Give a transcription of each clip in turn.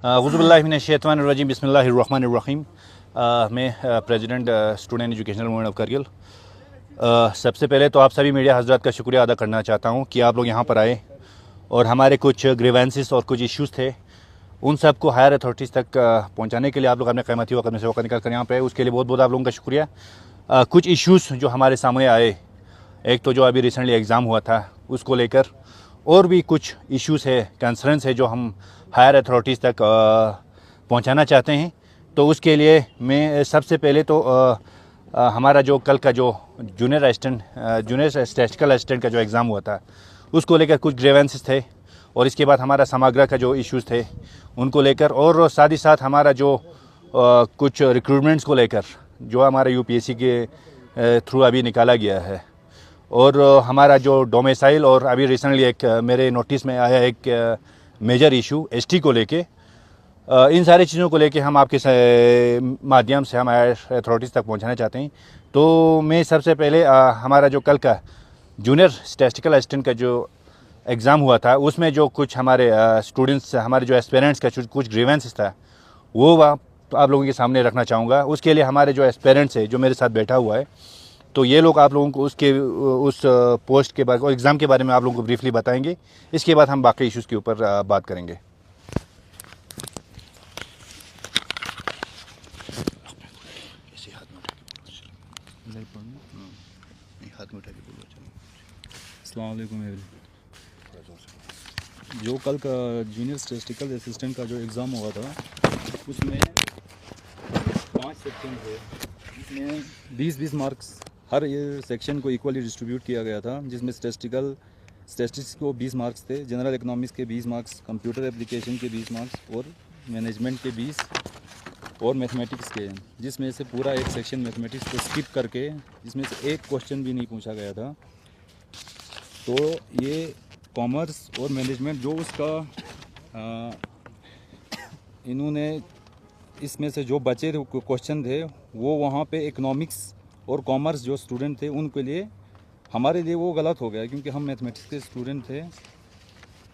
औज़ुबिल्लाहिमिनश्शैतानिर्रजीम बिस्मिल्लाहिर्रहमानिर्रहीम। मैं president student educational movement of Kargil. सबसे पहले तो आप सभी मीडिया हज़रात का शुक्रिया अदा करना चाहता हूं कि आप लोग यहां पर आए और हमारे कुछ ग्रीवेंसेस और कुछ इश्यूज़ थे उन सब को हायर अथॉरिटीज़ तक पहुंचाने के लिए आप लोग अपने क़ीमती वक्त में से वक्त निकाल कर यहाँ पर आए, उसके लिए बहुत बहुत आप लोगों का शुक्रिया। कुछ इश्यूज़ जो हमारे सामने आए, एक तो जो अभी रिसेंटली एग्ज़ाम हुआ था उसको लेकर, और भी कुछ इश्यूज़ है, कंसर्न्स है जो हम हायर अथॉरिटीज़ तक पहुंचाना चाहते हैं। तो उसके लिए मैं सबसे पहले तो हमारा जो कल का जो जूनियर स्टैटिस्टिकल असिस्टेंट का जो एग्ज़ाम हुआ था उसको लेकर कुछ ग्रीवेंसेस थे, और इसके बाद हमारा समग्र का जो इश्यूज़ थे उनको लेकर, और साथ ही साथ हमारा जो कुछ रिक्रूटमेंट्स को लेकर जो हमारा यूपीएससी के थ्रू अभी निकाला गया है, और हमारा जो डोमिसाइल, और अभी रिसेंटली एक मेरे नोटिस में आया एक मेजर इशू एसटी को लेके, इन सारी चीज़ों को लेके हम आपके माध्यम से हम अथॉरिटीज़ तक पहुंचाना चाहते हैं। तो मैं सबसे पहले हमारा जो कल का जूनियर स्टैटिस्टिकल असिस्टेंट का जो एग्ज़ाम हुआ था उसमें जो कुछ हमारे स्टूडेंट्स, हमारे जो एस्पिरेंट्स का कुछ ग्रीवेंसेस था वो तो आप लोगों के सामने रखना चाहूँगा। उसके लिए हमारे जो एस्पिरेंट्स है जो मेरे साथ बैठा हुआ है, तो ये लोग आप लोगों को उस पोस्ट के बारे और एग्ज़ाम के बारे में आप लोगों को ब्रीफली बताएंगे। इसके बाद हम बाकी इश्यूज़ के ऊपर बात करेंगे। अस्सलाम वालेकुम। जो कल का जूनियर स्टैटिस्टिकल असिस्टेंट का जो एग्ज़ाम हुआ था उसमें 5 सेक्शन थे, जिसमें 20-20 मार्क्स हर ये सेक्शन को इक्वली डिस्ट्रीब्यूट किया गया था, जिसमें स्टैटिस्टिक्स को 20 मार्क्स थे, जनरल इकोनॉमिक्स के 20 मार्क्स, कंप्यूटर एप्लीकेशन के 20 मार्क्स और मैनेजमेंट के 20 और मैथमेटिक्स के, जिसमें से पूरा एक सेक्शन मैथमेटिक्स को स्किप करके जिसमें से एक क्वेश्चन भी नहीं पूछा गया था। तो ये कॉमर्स और मैनेजमेंट जो उसका इन्होंने इसमें से जो बचे थे क्वेश्चन थे वो वहाँ पे इकोनॉमिक्स और कॉमर्स जो स्टूडेंट थे उनके लिए, हमारे लिए वो गलत हो गया क्योंकि हम मैथमेटिक्स के स्टूडेंट थे,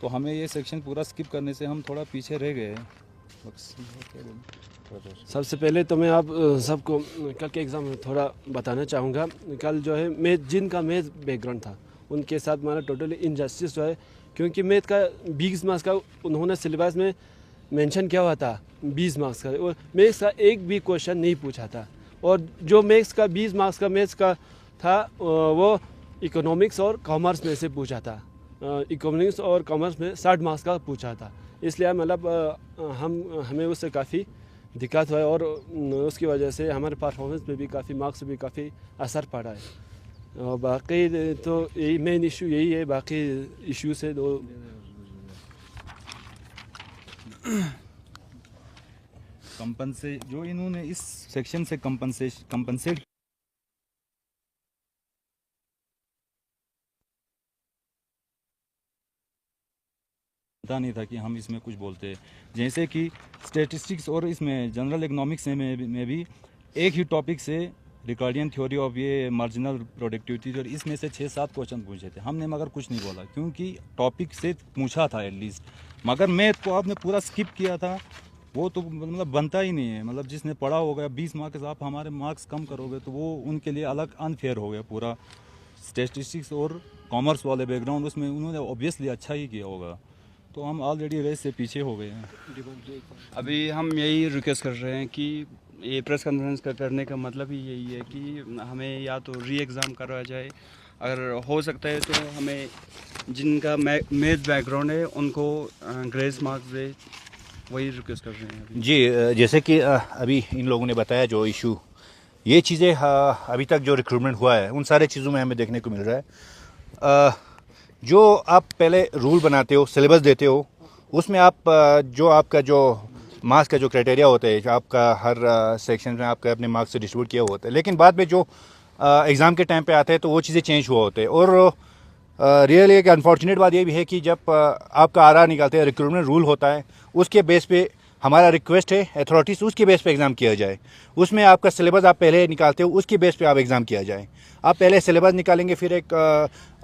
तो हमें ये सेक्शन पूरा स्किप करने से हम थोड़ा पीछे रह गए। सबसे पहले तो मैं आप सबको कल के एग्ज़ाम में थोड़ा बताना चाहूँगा। कल जो है मैथ, जिनका मैथ बैकग्राउंड था उनके साथ हमारा टोटली इनजस्टिस जो है, क्योंकि मैथ का 20 मार्क्स का उन्होंने सिलेबस में मेंशन किया हुआ था 20 मार्क्स का, और मैथ्स का एक भी क्वेश्चन नहीं पूछा था, और जो मैथ्स का 20 मार्क्स का मैथ्स का था वो इकोनॉमिक्स और कॉमर्स में से पूछा था। इकोनॉमिक्स और कॉमर्स में 60 मार्क्स का पूछा था, इसलिए मतलब हमें उससे काफ़ी दिक्कत हुआ है, और उसकी वजह से हमारे परफॉर्मेंस पे भी काफ़ी मार्क्स भी काफ़ी असर पड़ा है। और बाकी तो यही मेन इशू यही है, बाकी इश्यूज है दो। जो इन्होंने इस सेक्शन से कंपनसेट पता नहीं था कि हम इसमें कुछ बोलते, जैसे कि स्टैटिस्टिक्स और इसमें जनरल इकोनॉमिक्स में भी एक ही टॉपिक से रिकॉर्डियन थ्योरी ऑफ ये मार्जिनल प्रोडक्टिविटी, और इसमें से 6-7 क्वेश्चन पूछे थे हमने, मगर कुछ नहीं बोला क्योंकि टॉपिक से पूछा था एटलीस्ट। मगर मैथ को आपने पूरा स्किप किया था, वो तो मतलब बनता ही नहीं है। मतलब जिसने पढ़ा होगा 20 मार्क्स, आप हमारे मार्क्स कम करोगे तो वो उनके लिए अलग अनफेयर हो गया। पूरा स्टैटिस्टिक्स और कॉमर्स वाले बैकग्राउंड उसमें उन्होंने ऑब्वियसली अच्छा ही किया होगा, तो हम ऑलरेडी रेस से पीछे हो गए हैं। अभी हम यही रिक्वेस्ट कर रहे हैं कि ये प्रेस कॉन्फ्रेंस करने का मतलब ही यही है कि हमें या तो री एग्ज़ाम करवाया जाए, अगर हो सकता है तो हमें जिनका मैथ बैकग्राउंड है उनको ग्रेस मार्क्स दे, वही रिक्वेस्ट कर रहे हैं अभी। जी, जैसे कि अभी इन लोगों ने बताया जो इशू, ये चीज़ें अभी तक जो रिक्रूटमेंट हुआ है उन सारे चीज़ों में हमें देखने को मिल रहा है। जो आप पहले रूल बनाते हो, सिलेबस देते हो, उसमें आप जो आपका जो मार्क्स का जो क्राइटेरिया होता है, आपका हर सेक्शन में आपका अपने मार्क्स से डिस्ट्रीब्यूट किया हुआ होता है, लेकिन बाद में जो एग्ज़ाम के टाइम पे आता है तो वो चीज़ें चेंज हुआ होते हैं। और रियली एक अनफॉर्चुनेट बात ये भी है कि जब आपका आरआर निकालते हैं, रिक्रूटमेंट रूल होता है, उसके बेस पे हमारा रिक्वेस्ट है अथॉरिटीज़ उसके बेस पे एग्ज़ाम किया जाए। उसमें आपका सिलेबस आप पहले निकालते हो, उसके बेस पे आप एग्ज़ाम किया जाए। आप पहले सिलेबस निकालेंगे, फिर एक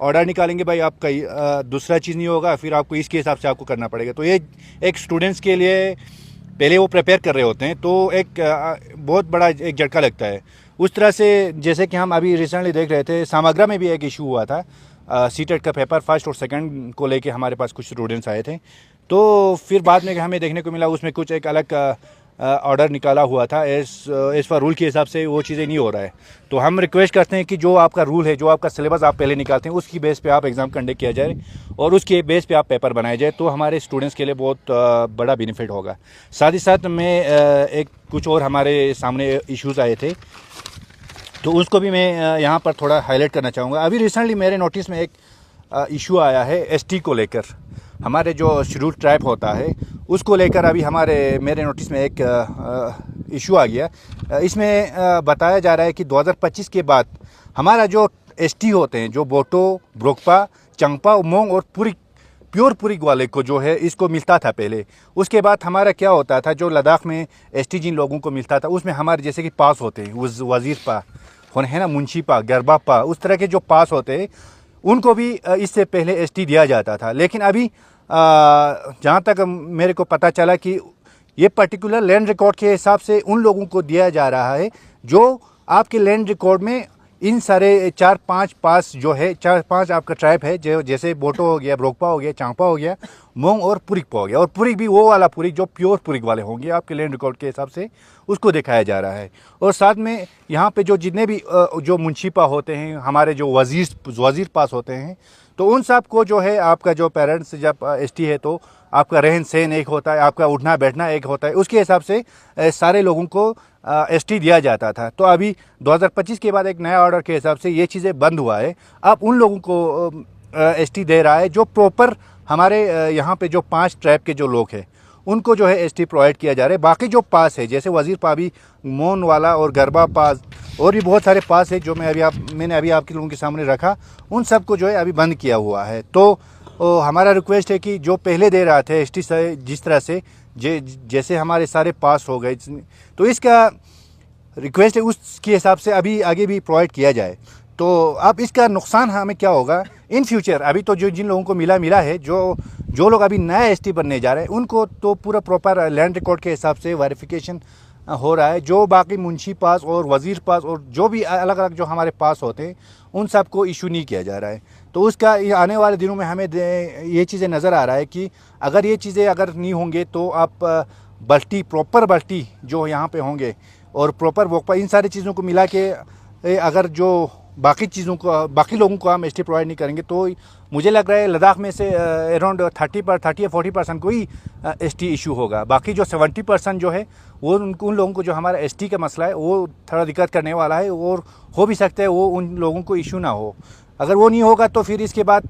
ऑर्डर निकालेंगे, भाई आपका दूसरा चीज़ नहीं होगा, फिर आपको इसके हिसाब से आपको करना पड़ेगा। तो ये एक स्टूडेंट्स के लिए पहले वो प्रिपेयर कर रहे होते हैं, तो एक बहुत बड़ा एक झटका लगता है। उस तरह से जैसे कि हम अभी रिसेंटली देख रहे थे, सामाग्रा में भी एक इशू हुआ था, सीटेट का पेपर फर्स्ट और सेकंड को लेके हमारे पास कुछ स्टूडेंट्स आए थे, तो फिर बाद में हमें देखने को मिला उसमें कुछ एक अलग ऑर्डर निकाला हुआ था। एज पर रूल के हिसाब से वो चीज़ें नहीं हो रहा है। तो हम रिक्वेस्ट करते हैं कि जो आपका रूल है, जो आपका सिलेबस आप पहले निकालते हैं, उसकी बेस पे आप एग्ज़ाम कंडक्ट किया जाए और उसके बेस पे आप पेपर बनाए जाए, तो हमारे स्टूडेंट्स के लिए बहुत बड़ा बेनिफिट होगा। साथ ही साथ में एक कुछ और हमारे सामने इश्यूज़ आए थे, तो उसको भी मैं यहाँ पर थोड़ा हाईलाइट करना चाहूँगा। अभी रिसेंटली मेरे नोटिस में एक इशू आया है एसटी को लेकर। हमारे जो शेड्यूल ट्राइब होता है उसको लेकर अभी मेरे नोटिस में एक इशू आ गया। इसमें बताया जा रहा है कि 2025 के बाद हमारा जो एसटी होते हैं, जो बोटो, ब्रोकपा, चंगपा, उमोंग और प्योर पुरिक वाले को जो है इसको मिलता था पहले। उसके बाद हमारा क्या होता था, जो लद्दाख में एसटी जिन लोगों को मिलता था उसमें हमारे जैसे कि पास होते हैं, वज़ीर पा है ना, मुंशी पा, गरबा पा, उस तरह के जो पास होते हैं उनको भी इससे पहले एसटी दिया जाता था। लेकिन अभी जहाँ तक मेरे को पता चला कि ये पर्टिकुलर लैंड रिकॉर्ड के हिसाब से उन लोगों को दिया जा रहा है जो आपके लैंड रिकॉर्ड में इन सारे 4-5 पास जो है, 4-5 आपका ट्राइब है, जो जैसे बोटो हो गया, ब्रोकपा हो गया, चांगपा हो गया, मोंग और पुरिकपा हो गया। और पुरिक भी वो वाला पुरिक जो प्योर पुरिक वाले होंगे आपके लैंड रिकॉर्ड के हिसाब से, उसको दिखाया जा रहा है। और साथ में यहाँ पे जो जितने भी जो मुंशीपा होते हैं, हमारे जो वज़ीर पास होते हैं, तो उन सब को जो है आपका जो पेरेंट्स जब एसटी है तो आपका रहन सहन एक होता है, आपका उठना बैठना एक होता है, उसके हिसाब से सारे लोगों को एसटी दिया जाता था। तो अभी 2025 के बाद एक नया ऑर्डर के हिसाब से ये चीज़ें बंद हुआ है। अब उन लोगों को एसटी दे रहा है जो प्रॉपर हमारे यहाँ पे जो 5 ट्राइब के जो लोग हैं उनको जो है एसटी प्रोवाइड किया जा रहा है। बाकी जो पास है जैसे वज़ीर पा भी, मोन वाला और गरबा पास और भी बहुत सारे पास है जो मैंने अभी आपके लोगों के सामने रखा, उन सब को जो है अभी बंद किया हुआ है। तो हमारा रिक्वेस्ट है कि जो पहले दे रहा था एसटी से, जिस तरह से जैसे हमारे सारे पास हो गए, तो इसका रिक्वेस्ट है उसके हिसाब से अभी आगे भी प्रोवाइड किया जाए। तो अब इसका नुकसान हमें क्या होगा इन फ्यूचर, अभी तो जिन लोगों को मिला है, जो लोग अभी नया एसटी बनने जा रहे हैं उनको तो पूरा प्रॉपर लैंड रिकॉर्ड के हिसाब से वेरिफिकेशन हो रहा है। जो बाकी मुंशी पास और वज़ीर पास और जो भी अलग अलग जो हमारे पास होते हैं उन सब को इशू नहीं किया जा रहा है। तो उसका आने वाले दिनों में हमें ये चीज़ें नज़र आ रहा है कि अगर ये चीज़ें अगर नहीं होंगे तो आप प्रॉपर बल्टी जो यहाँ पे होंगे और प्रॉपर वोकपा, इन सारी चीज़ों को मिला के अगर जो बाकी लोगों को हम एसटी प्रोवाइड नहीं करेंगे तो मुझे लग रहा है लद्दाख में से अराउंड 30 या 40% को ही एसटी इशू होगा। बाकी जो 70% जो है वो उन लोगों को जो हमारा एसटी का मसला है वो थोड़ा दिक्कत करने वाला है, और हो भी सकता है वो उन लोगों को इशू ना हो। अगर वो नहीं होगा तो फिर इसके बाद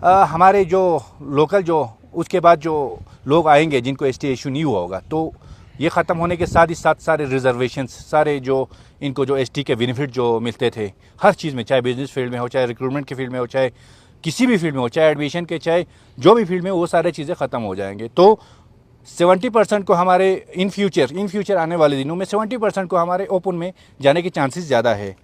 हमारे जो लोकल जो उसके बाद जो लोग आएंगे जिनको एसटी इशू नहीं हुआ होगा, तो ये ख़त्म होने के साथ ही साथ सारे रिजर्वेशंस, सारे जो इनको जो एसटी के बेनिफिट जो मिलते थे हर चीज़ में, चाहे बिजनेस फील्ड में हो, चाहे रिक्रूटमेंट के फील्ड में हो, चाहे किसी भी फील्ड में हो, चाहे एडमिशन के, चाहे जो भी फील्ड में, वो सारे चीज़ें ख़त्म हो जाएंगे। तो 70% को हमारे इन फ्यूचर आने वाले दिनों में 70% को हमारे ओपन में जाने के चांसेस ज़्यादा है।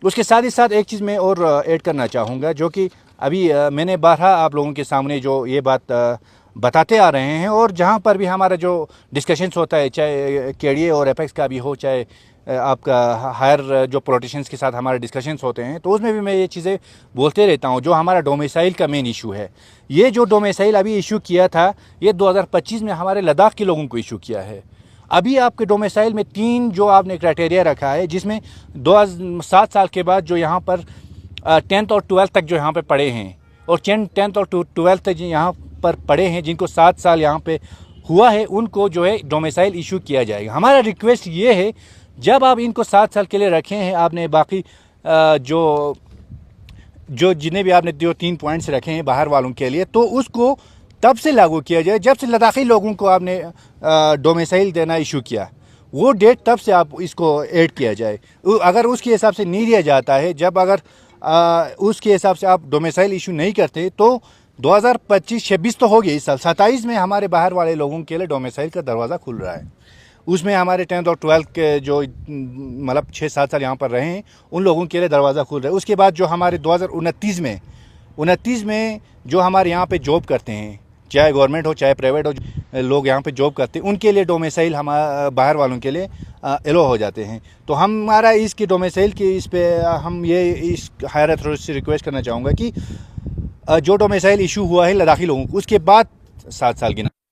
उसके साथ ही साथ एक चीज़ मैं और ऐड करना चाहूँगा, जो कि अभी मैंने बारहा आप लोगों के सामने जो ये बात बताते आ रहे हैं, और जहाँ पर भी हमारा जो डिस्कशंस होता है, चाहे केडीए और एपेक्स का भी हो, चाहे आपका हायर जो पॉलिटिशियंस के साथ हमारे डिस्कशंस होते हैं, तो उसमें भी मैं ये चीज़ें बोलते रहता हूँ। जो हमारा डोमिसाइल का मेन इशू है, ये जो डोमिसाइल अभी इशू किया था, ये 2025 में हमारे लद्दाख के लोगों को इशू किया है। अभी आपके डोमिसाइल में 3 जो आपने क्राइटेरिया रखा है, जिसमें 7 साल के बाद जो यहाँ पर 10th और 12th तक जो यहाँ पे पढ़े हैं, और 10th और 12th तक यहाँ पर पढ़े हैं, जिनको 7 साल यहाँ पे हुआ है, उनको जो है डोमिसाइल इशू किया जाएगा। हमारा रिक्वेस्ट ये है, जब आप इनको 7 साल के लिए रखे हैं, आपने बाकी जो जितने भी आपने जो 3 पॉइंट्स रखे हैं बाहर वालों के लिए, तो उसको तब से लागू किया जाए जब से लद्दाखी लोगों को आपने डोमिसाइल देना इशू किया, वो डेट तब से आप इसको ऐड किया जाए। अगर उसके हिसाब से नहीं दिया जाता है, जब अगर उसके हिसाब से आप डोमिसाइल इशू नहीं करते, तो 2025-26 तो हो गया, इस साल 27 में हमारे बाहर वाले लोगों के लिए डोमिसाइल का दरवाज़ा खुल रहा है। उसमें हमारे 10th और 12th के जो मतलब 6-7 साल यहाँ पर रहे हैं, उन लोगों के लिए दरवाज़ा खुल रहा है। उसके बाद जो हमारे 2029 में जो हमारे यहाँ पे जॉब करते हैं, चाहे गवर्नमेंट हो चाहे प्राइवेट हो, लोग यहाँ पे जॉब करते हैं उनके लिए डोमिसाइल हम बाहर वालों के लिए एलो हो जाते हैं। तो हमारा इसकी डोमिसाइल की इस पे हम ये इस हायर अथॉरिटी से रिक्वेस्ट करना चाहूँगा कि जो डोमिसाइल इशू हुआ है लद्दाखी लोगों को उसके बाद 7 साल की